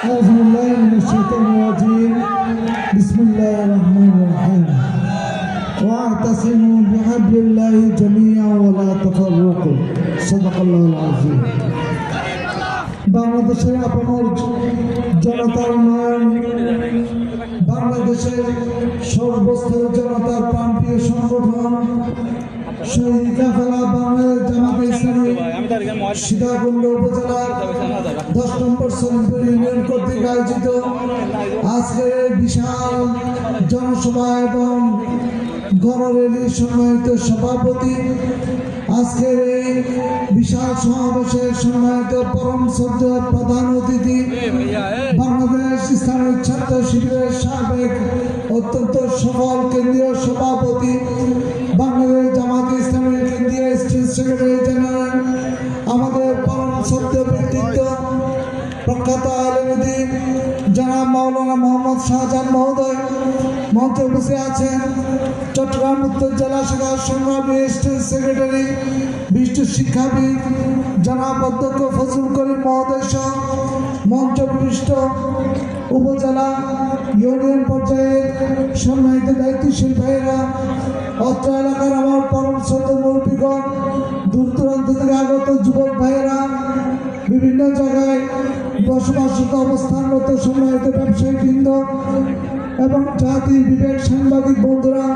أعوذ بالله من الشيطان الرجيم بسم الله الرحمن الرحيم واعتصموا بحبل الله جميعا ولا تفرقوا صدق الله العظيم বাংলাদেশের আপনার জনতার উন্নয়ন বাংলাদেশের সর্বস্তরের জনতার প্রান্তীয় সংগঠন শহীদ কাফেলা বাংলাদেশ জামাতে ইসলামী সীতাকুণ্ড উপজেলার 10 নম্বর সলিমপুর ইউনিয়ন কর্তৃক আয়োজিত আজকের বিশাল জনসভা এবং গণরেলির সম্মানিত সভাপতি, আজকের এই বিশাল সমাবেশের সম্মানিত পরম শ্রদ্ধেয় প্রধান অতিথি, বাংলাদেশ ইসলামিক ছাত্র শিবিরের সাবেক অত্যন্ত সফল কেন্দ্রীয় সভাপতি, বাংলাদেশ জামাতে ইসলামী কেন্দ্রীয় স্টেট সেক্রেটারি জেনারেল, আমাদের পরম শ্রদ্ধেয় ব্যক্তিত্ব প্রখ্যাত আলেমদ্বীন জনাব মাওলানা মোহাম্মদ শাহজাহান মহোদয় মঞ্চে বসে আছেন, চট্টগ্রাম উত্তর জেলা শাখার সংগ্রামী স্টেট সেক্রেটারি বিশিষ্ট শিক্ষাবিদ জনাব অধ্যক্ষ ফজলুল করিম মহোদয় সহ মঞ্চ বিশিষ্ট উপজেলা ইউনিয়ন পর্যায়ের সম্মানিত দায়িত্বশীল ভাইয়েরা, অত্র এলাকার আমার পরম শ্রদ্ধেয় মুরব্বীগণ, দূর দূরান্ত থেকে আগত যুবক ভাইয়েরা, বিভিন্ন জায়গায় বসবাসরত অবস্থানরত সম্মানিত ব্যবসায়ী বৃন্দ এবং জাতির বিবেক সাংবাদিক বন্ধুরা,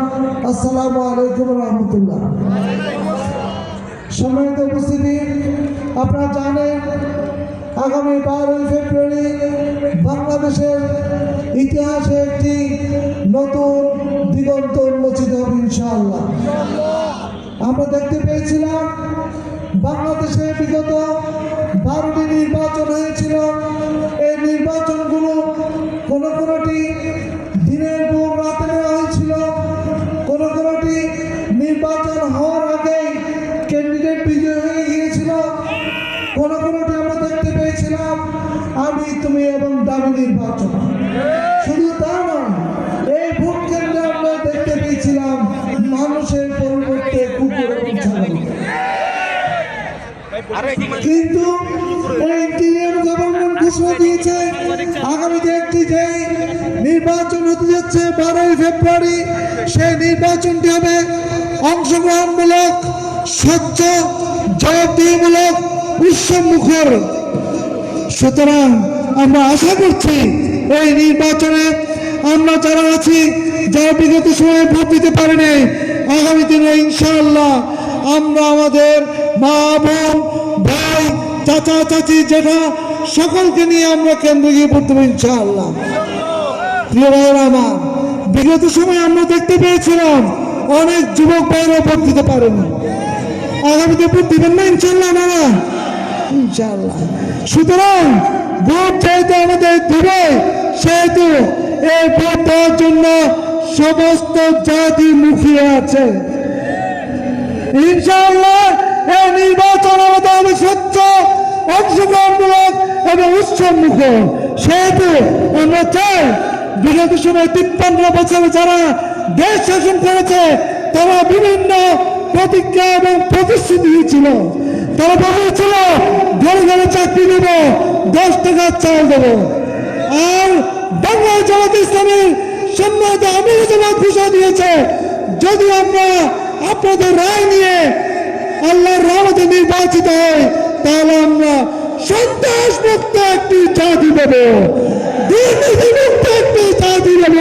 আসসালামু আলাইকুম রহমতুল্লাহ। সম্মানিত উপস্থিতি, আপনারা জানেন আগামী 12 ফেব্রুয়ারি বাংলাদেশের ইতিহাসে একটি নতুন দিগন্ত উন্মোচিত হবে ইনশাআল্লাহ। আমরা দেখতে পেয়েছিলাম বাংলাদেশে বিগত 12টি নির্বাচন হয়েছিল। এই নির্বাচনগুলো কোনোটি দিনের পর রাতে নেওয়া হয়েছিল, কোনোটি নির্বাচন হওয়ার আগেই ক্যান্ডিডেট বিজয় হয়ে গিয়েছিল, কোনোটি আমরা দেখতে পেয়েছিলাম আমি তুমি এবং দাবি নির্বাচন। শুধু তা নয়, এই ভোট কেন্দ্রে আমরা দেখতে পেয়েছিলাম মানুষের পরিবর্তে কুকুর এবং ছাগল। কিন্তু এই ইন্টিরিয়র গভর্নমেন্ট ঘোষণা দিয়েছে আগামীতে একটি যে নির্বাচন হতে যাচ্ছে 12 ফেব্রুয়ারি, সেই নির্বাচনটি হবে অংশগ্রহণমূলক, স্বচ্ছ, জবাবদিহিমূলক, উৎসবমুখর। সুতরাং আমরা আশা করছি এই নির্বাচনে আমরা যারা আছি, যারা বিগত সময়ে ভোট দিতে পারেনি, আগামী দিনে ইনশাআল্লাহ আমরা আমাদের মা বোন ভাই চাচা চাচি জেঠা সকলকে নিয়ে আমরা কেন্দ্রে গিয়ে ভোট দেবো ইনশাআল্লাহ। প্রিয় ভাইয়েরা আমার, বিগত সময় আমরা দেখতে পেয়েছিলাম অনেক যুবক ভাইরা ভোট দিতে পারেনি। আগামীতে ভোট দিবেন না ইনশাআল্লাহ আপনারা? ইনশাআল্লাহ। সুতরাং ভোট যেহেতু আমাদের দিবে, সেহেতু এই ভোট দেওয়ার জন্য সমস্ত জাতি মুখিয়ে আছে। ইনশাআল্লাহ এই নির্বাচন আমাদের হবে স্বচ্ছ, অংশগ্রহণমূলক এবং উৎসবমুখর। সেহেতু আমরা চাই বিগত সময় 53 বছরে যারা দেশ শাসন করেছে তারা বিভিন্ন প্রতিজ্ঞা এবং প্রতিশ্রুতি দিয়েছিল। তারা বলেছিল ঘরে ঘরে চাকরি দেব, 10 টাকার চাল দেব। আর বাংলাদেশ জামাতে ইসলামীর সম্মানিত আমির জামাত ঘোষণা দিয়েছে যদি আমরা আপনাদের রায় নিয়ে আল্লাহর রহমতে নির্বাচিত হয়, তাহলে আমরা সন্ত্রাস মুক্ত একটি জাতি দেব, দুর্নীতি মুক্ত একটি জাতি দেব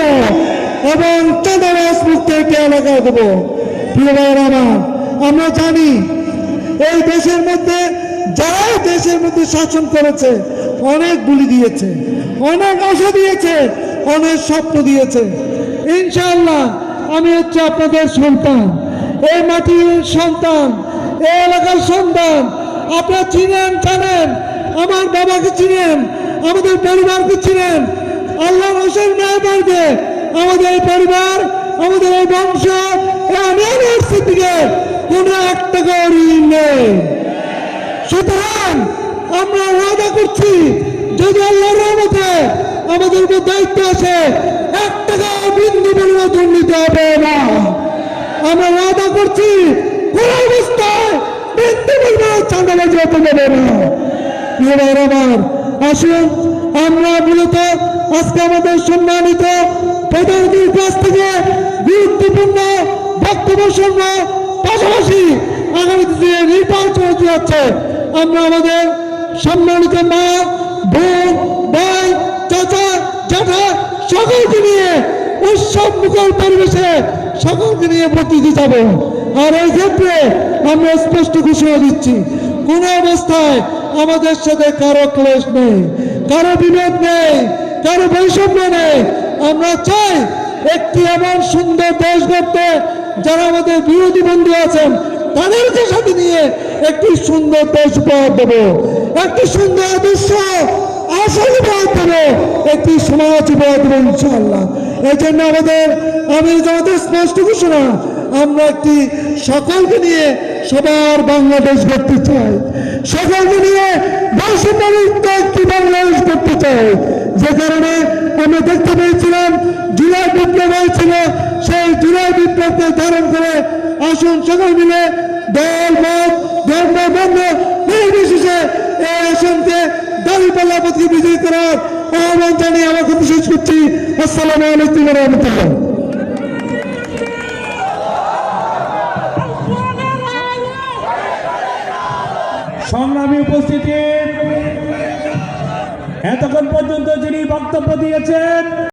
এবং চাঁদাবাজ মুক্ত একটি এলাকা দেব। প্রিয় ভাইয়েরা আমার, আমরা জানি এই দেশের মধ্যে যারা দেশের মধ্যে শাসন করেছে অনেক গুলি দিয়েছে, অনেক আশা দিয়েছে, অনেক স্বপ্ন দিয়েছে। ইনশাআল্লাহ আমি হচ্ছে আপনাদের সন্তান, এই মাটির সন্তান, এই এলাকার সন্তান। আপনারা চিনেন, জানেন, আমার বাবাকে চিনেন, আমাদের পরিবারকে চিনেন। আল্লাহ রসুল মেহরবানিতে আমাদের এই পরিবার, আমাদের এই বংশ থেকে কোনো 1 টাকা ঋণ নেই। সুতরাং আমরা ওয়াদা করছি যদি আল্লাহর রহমতে আমাদের উপর দায়িত্ব আছে, 1 টাকা বিন্দু পরিমাণ দুর্নীতি হবে না। আমরা ওয়াদা করছি কোন অবস্থায় বিন্দু পরিমাণ চাঁদাবাজি হতে দেবে না। আমার আসুন আমরা আজকে আমাদের সম্মানিত প্রধানমন্ত্রীর কাছ থেকে গুরুত্বপূর্ণ বক্তব্য শুনব, পাশাপাশি আগামী দিনে নির্বাচন হতে যাচ্ছে। আমরা আমাদের সম্মানিত মা, বোন, ভাই, চাচা, জ্যাঠা সকলকে নিয়ে উৎসব মুখর পরিবেশে সকলকে নিয়ে ভোট দিতে যাব। আর এই ক্ষেত্রে আমরা স্পষ্ট ঘোষণা দিচ্ছি, কোন অবস্থায় আমাদের সাথে কারো ক্লেশ নেই, কারো বিভেদ নেই, কারো বৈষম্য নেই। আমরা চাই একটি এমন সুন্দর দেশ গড়তে, যারা আমাদের বিরোধী বন্ধু আছেন তাদেরকে সাথে নিয়ে একটি সুন্দর দেশ উপহার দেবো, একটি সুন্দর আদর্শ আসল উপহার দেবো, একটি সমাজ উপহার দেবো ইনশাআল্লাহ। এই জন্য আমাদের স্পষ্ট ঘোষণা, আমরা একটি সকলকে নিয়ে সবার বাংলাদেশ গড়তে চাই, সকলকে নিয়ে বৈষম্যমুক্ত একটি বাংলাদেশ করতে চাই। যে কারণে আমরা দেখতে পেয়েছিলাম জুলাই বিপ্লব হয়েছিল, সেই জুলাই বিপ্লবকে ধারণ করে আসুন সকল মিলে দল মত ধর্ম বর্ণ নির্বিশেষে এই আসনকে দাঁড়িপাল্লা পথকে বিজয়ী করার আহ্বান জানিয়ে আমার কথা শেষ করছি। আসসালামু আলাইকুম ওয়া রাহমাতুল্লাহ। সংগ্রামী উপস্থিতি, এতক্ষণ পর্যন্ত যিনি বক্তব্য দিয়েছেন